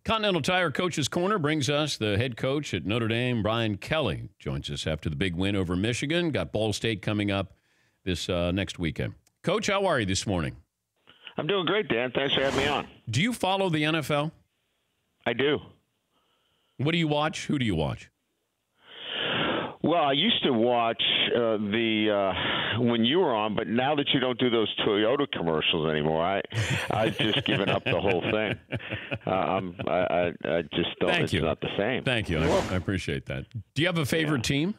Continental Tire Coaches Corner brings us the head coach at Notre Dame, Brian Kelly. Joins us after the big win over Michigan. Got Ball State coming up this next weekend. Coach, how are you this morning? I'm doing great, Dan. Thanks for having me on. Do you follow the NFL? I do. What do you watch? Who do you watch? Well, I used to watch when you were on, but now that you don't do those Toyota commercials anymore, I've just given up the whole thing. I just don't. Thank it's you. Not the same. Thank you. I appreciate that. Do you have a favorite team?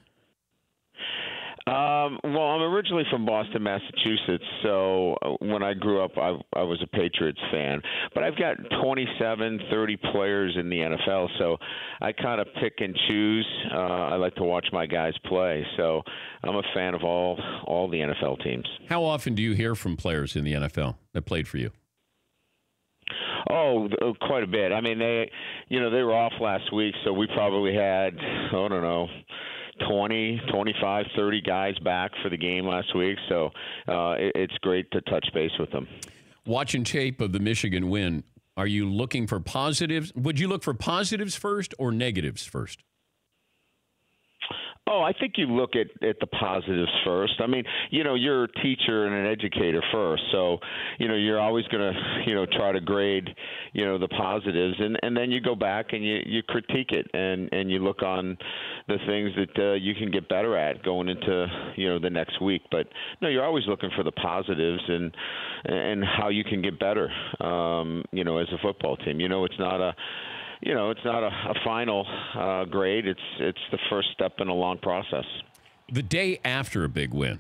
Well, I'm originally from Boston, Massachusetts, so when I grew up, I was a Patriots fan. But I've got 27, 30 players in the NFL, so I kind of pick and choose. I like to watch my guys play, so I'm a fan of all the NFL teams. How often do you hear from players in the NFL that played for you? Oh, quite a bit. I mean, they were off last week, so we probably had, I don't know, 20, 25, 30 guys back for the game last week, so it's great to touch base with them. Watching tape of the Michigan win, are you looking for positives? Would you look for positives first or negatives first? Oh, I think you look at the positives first. I mean, you're a teacher and an educator first, so you're always going to try to grade the positives, and then you go back and you critique it and you look on the things that you can get better at going into the next week. But no, you're always looking for the positives and how you can get better. As a football team, it's not a. It's not a final grade. It's the first step in a long process. The day after a big win,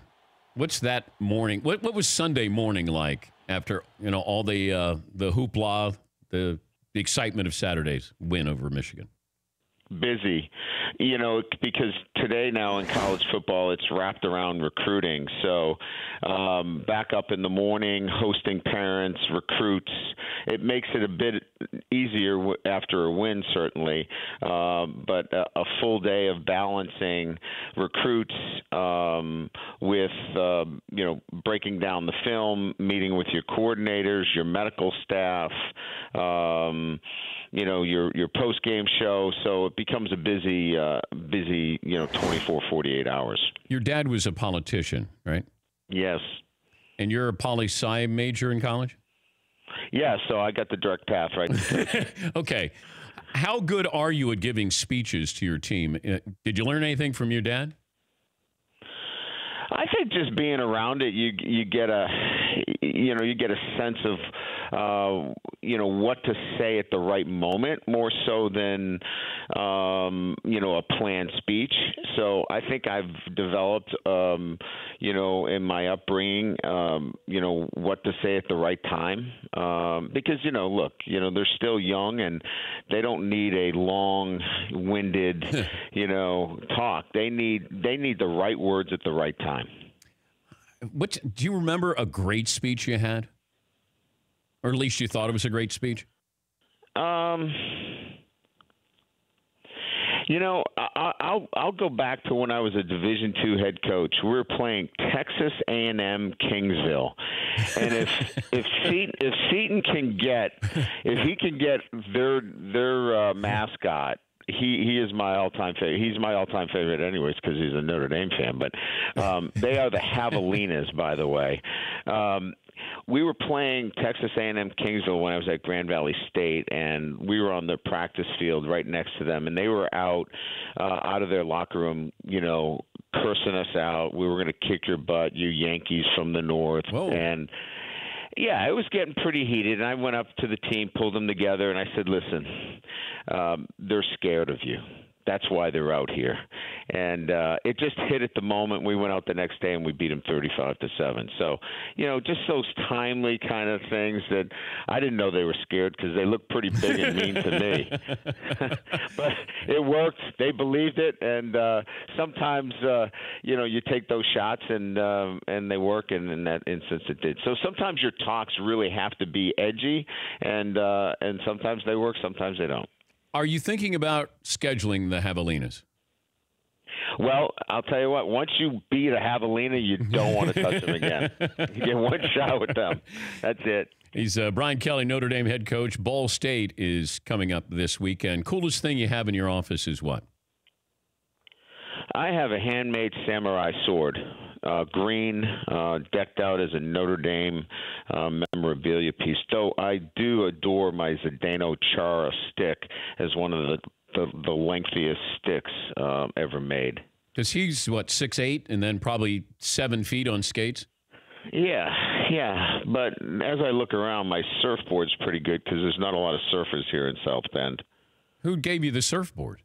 what's that morning? What was Sunday morning like after all the hoopla, the excitement of Saturday's win over Michigan? Busy, because today now in college football, it's wrapped around recruiting. So back up in the morning, hosting parents, recruits, it makes it a bit easier after a win, certainly. But a full day of balancing recruits with, breaking down the film, meeting with your coordinators, your medical staff, your post-game show. So it becomes a busy, 24, 48 hours. Your dad was a politician, right? Yes. And you're a poli-sci major in college? Yeah, so I got the direct path, right? Okay. How good are you at giving speeches to your team? Did you learn anything from your dad? I think just being around it, you get a sense of what to say at the right moment, more so than a planned speech. So I think I've developed in my upbringing what to say at the right time, because look, they're still young and they don't need a long-winded talk. They need the right words at the right time. Do you remember a great speech you had? Or at least you thought it was a great speech? I'll go back to when I was a Division II head coach. We were playing Texas A&M Kingsville, and if Seton can get their mascot. He is my all-time favorite. He's my all-time favorite anyways because he's a Notre Dame fan. But they are the Javelinas, by the way. We were playing Texas A&M Kingsville when I was at Grand Valley State, and we were on the practice field right next to them, and they were out of their locker room, cursing us out. We were going to kick your butt, you Yankees from the north. Whoa. And yeah, it was getting pretty heated, and I went up to the team, pulled them together, and I said, listen, they're scared of you. That's why they're out here. And it just hit at the moment. We went out the next day and we beat them 35-7. So, just those timely kind of things that I didn't know they were scared because they looked pretty big and mean to me. But it worked. They believed it. And sometimes, you take those shots and they work. And in that instance, it did. So sometimes your talks really have to be edgy, and sometimes they work, sometimes they don't. Are you thinking about scheduling the Javelinas? Well, I'll tell you what. Once you beat a Javelina, you don't want to touch them again. You get one shot with them. That's it. He's Brian Kelly, Notre Dame head coach. Ball State is coming up this weekend. Coolest thing you have in your office is what? I have a handmade samurai sword, green, decked out as a Notre Dame memorabilia piece. Though I do adore my Zdeno Chara stick as one of the lengthiest sticks ever made. Because he's, what, 6'8", and then probably 7 feet on skates? Yeah. But as I look around, my surfboard's pretty good because there's not a lot of surfers here in South Bend. Who gave you the surfboard?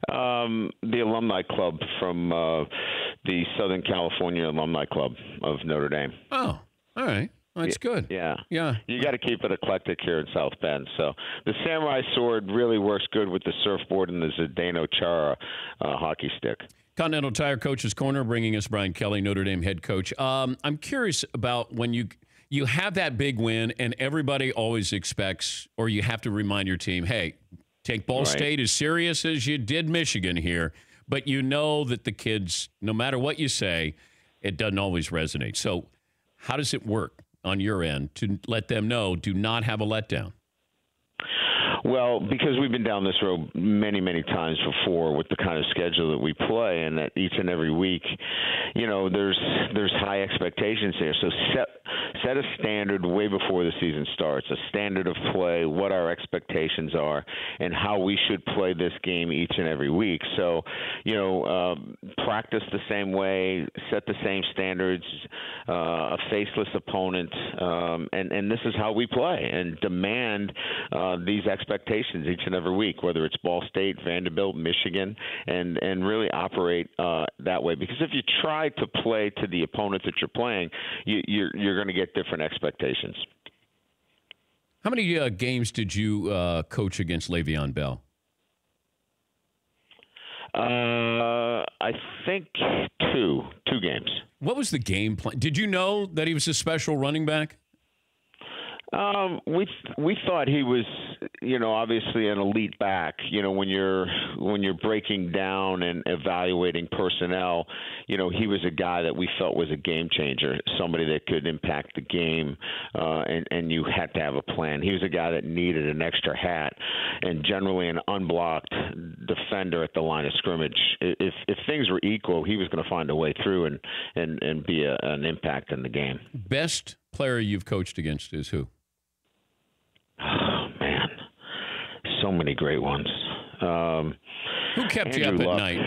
The alumni club from the Southern California Alumni Club of Notre Dame. Oh, all right. Well, that's good. Yeah. Yeah. You got to keep it eclectic here in South Bend. So the samurai sword really works good with the surfboard and the Zdeno Chara hockey stick. Continental Tire Coaches Corner, bringing us Brian Kelly, Notre Dame head coach. I'm curious about when you have that big win and everybody always expects, or you have to remind your team, hey, take Ball State as serious as you did Michigan here, but you know that the kids, no matter what you say, it doesn't always resonate. So how does it work on your end to let them know, do not have a letdown? Well, because we've been down this road many, many times before with the kind of schedule that we play, and that each and every week, there's high expectations there. So set a standard way before the season starts, a standard of play, what our expectations are, and how we should play this game each and every week. So, practice the same way, set the same standards, a faceless opponent, and this is how we play, and demand these expectations each and every week, whether it's Ball State, Vanderbilt, Michigan, and really operate that way. Because if you try to play to the opponent that you're playing, you're going to get different expectations. How many games did you coach against Le'Veon Bell? I think two games. What was the game plan? Did you know that he was a special running back? We thought he was, obviously an elite back. When you're breaking down and evaluating personnel, he was a guy that we felt was a game changer, somebody that could impact the game, and you had to have a plan. He was a guy that needed an extra hat, and generally an unblocked defender at the line of scrimmage. If things were equal, he was going to find a way through and be an impact in the game. Best player you've coached against is who? Oh, man. So many great ones. Who kept you up at night?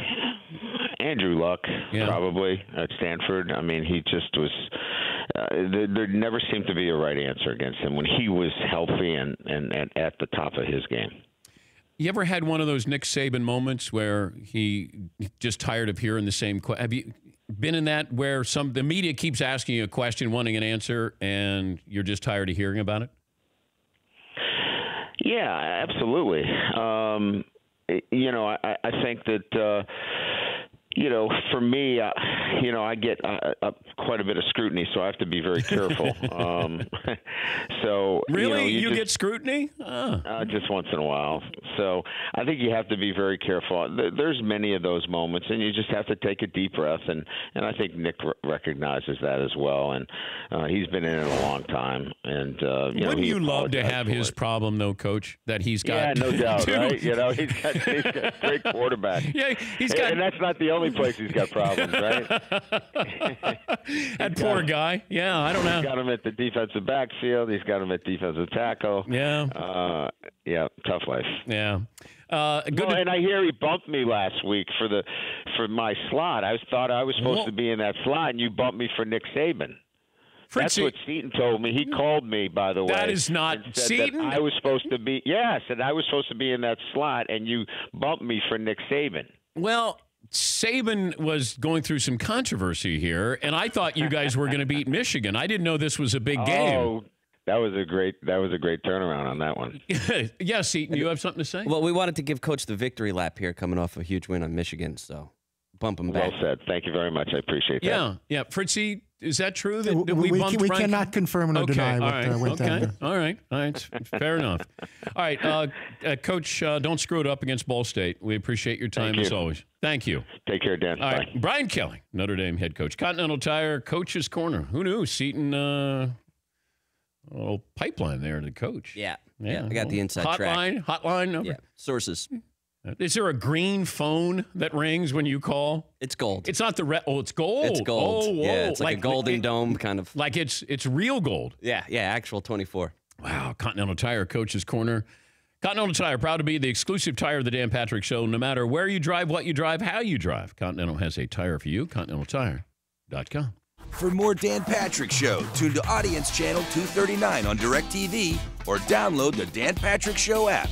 Andrew Luck, probably, at Stanford. I mean, he just was there never seemed to be a right answer against him when he was healthy and at the top of his game. You ever had one of those Nick Saban moments where he just tired of hearing the same question? Have you been in that where the media keeps asking you a question, wanting an answer, and you're just tired of hearing about it? Yeah, absolutely. I think that, for me, I get quite a bit of scrutiny, so I have to be very careful. So really, you get scrutiny? Just once in a while. So I think you have to be very careful. There's many of those moments, and you just have to take a deep breath. And I think Nick recognizes that as well. And he's been in it a long time. And wouldn't you love to have his problem, though, Coach? That he's got, no doubt, right? He's got a great quarterback. Yeah, he's got, and that's not the only place he's got problems, right? That poor guy. Yeah, I don't know. He's got him at the defensive backfield. He's got him at defensive tackle. Yeah. Tough life. Yeah. And I hear he bumped me last week for my slot. I thought I was supposed to be in that slot, and you bumped me for Nick Saban. That's what Seton told me. He called me, by the way. That is not Seton? I was supposed to be. Yes, and I was supposed to be in that slot, and you bumped me for Nick Saban. Well, Saban was going through some controversy here, and I thought you guys were going to beat Michigan. I didn't know this was a big game. Oh, that was a great turnaround on that one. Yeah, Seton, you have something to say? Well, we wanted to give Coach the victory lap here, coming off a huge win on Michigan, so bump him back. Well said. Thank you very much. I appreciate that. Yeah. Fritzy, is that true that we bumped We Brian? cannot confirm or deny what went down there. All right. Fair enough. All right, Coach, don't screw it up against Ball State. We appreciate your time as always. Thank you. Take care, Dan. All Bye. right, Brian Kelly, Notre Dame head coach. Continental Tire Coaches Corner. Who knew Seton little pipeline there to the coach. Yeah. I got the inside track. Hotline number. Yeah. Sources. Is there a green phone that rings when you call? It's gold. It's not the red. Oh, it's gold. It's gold. Oh, whoa. Yeah, it's like a golden dome kind of. Like it's real gold. Yeah, actual 24. Wow, Continental Tire Coaches Corner. Continental Tire, proud to be the exclusive tire of the Dan Patrick Show. No matter where you drive, what you drive, how you drive, Continental has a tire for you. ContinentalTire.com. For more Dan Patrick Show, tune to Audience Channel 239 on DirecTV or download the Dan Patrick Show app.